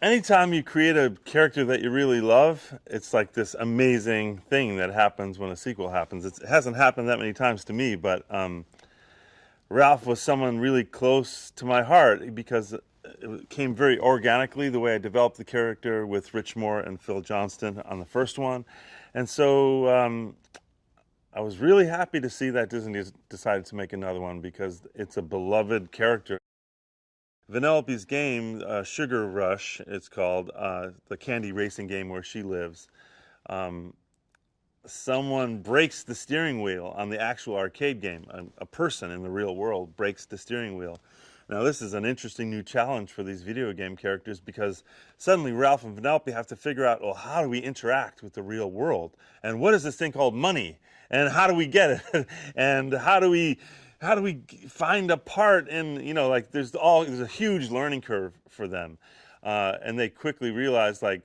Anytime you create a character that you really love, it's like this amazing thing that happens when a sequel happens. It hasn't happened that many times to me, but Ralph was someone really close to my heart because it came very organically the way I developed the character with Rich Moore and Phil Johnston on the first one. And so I was really happy to see that Disney decided to make another one because it's a beloved character. Vanellope's game, Sugar Rush, it's called, the candy racing game where she lives. Someone breaks the steering wheel on the actual arcade game. A person in the real world breaks the steering wheel. Now this is an interesting new challenge for these video game characters because suddenly Ralph and Vanellope have to figure out, well, how do we interact with the real world? And what is this thing called money? And how do we get it? And how do we find a part in, you know, like there's a huge learning curve for them. And they quickly realize, like,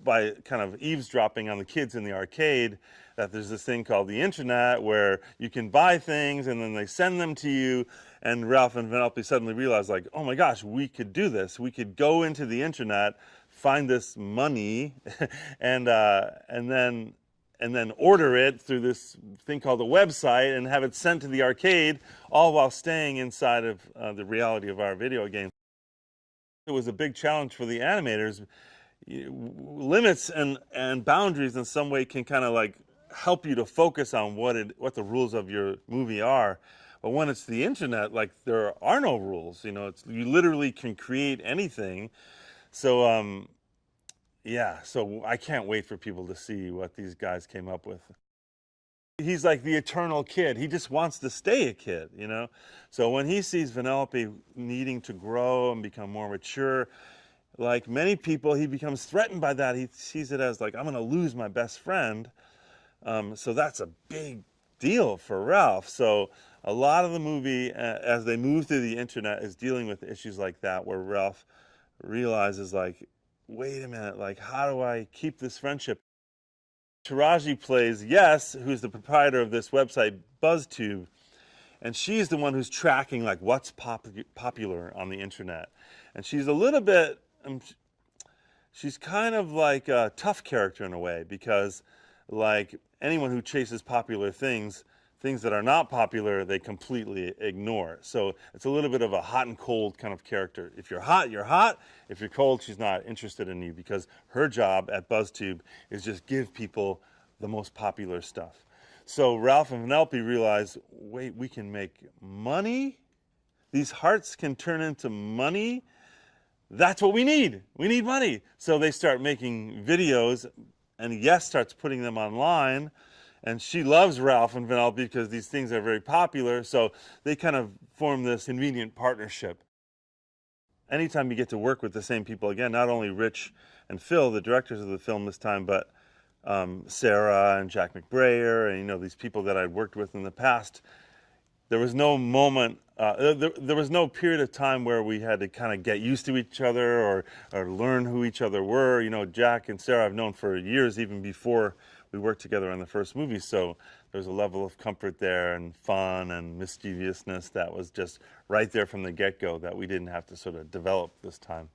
by kind of eavesdropping on the kids in the arcade, that there's this thing called the internet where you can buy things and then they send them to you. And Ralph and Vanellope suddenly realize, like, oh my gosh, we could do this. We could go into the internet, find this money, and then order it through this thing called a website and have it sent to the arcade, all while staying inside of the reality of our video game. It was a big challenge for the animators. Limits and boundaries in some way can kind of like help you to focus on what the rules of your movie are. But when it's the internet, like, there are no rules. You know, you literally can create anything. So yeah, so I can't wait for people to see what these guys came up with. He's like the eternal kid. He just wants to stay a kid, you know? So when he sees Vanellope needing to grow and become more mature, like many people, he becomes threatened by that. He sees it as like, I'm going to lose my best friend. So that's a big deal for Ralph. So a lot of the movie, as they move through the internet, is dealing with issues like that, where Ralph realizes, like, wait a minute, like, how do I keep this friendship? Taraji plays Yes, who's the proprietor of this website, BuzzTube, and she's the one who's tracking, like, what's popular on the internet. And she's a little bit, she's kind of like a tough character in a way, because, like, anyone who chases popular things that are not popular, they completely ignore. So it's a little bit of a hot and cold kind of character. If you're hot, you're hot. If you're cold, she's not interested in you, because her job at BuzzTube is just give people the most popular stuff. So Ralph and Vanellope realize, wait, we can make money? These hearts can turn into money? That's what we need. We need money. So they start making videos, and Yes starts putting them online. And she loves Ralph and Vanellope because these things are very popular, so they kind of form this convenient partnership. Anytime you get to work with the same people again, not only Rich and Phil, the directors of the film this time, but Sarah and Jack McBrayer, and, you know, these people that I'd worked with in the past, there was no moment, there was no period of time where we had to kind of get used to each other or learn who each other were. You know, Jack and Sarah I've known for years, even before we worked together on the first movie, so there's a level of comfort there and fun and mischievousness that was just right there from the get-go that we didn't have to sort of develop this time.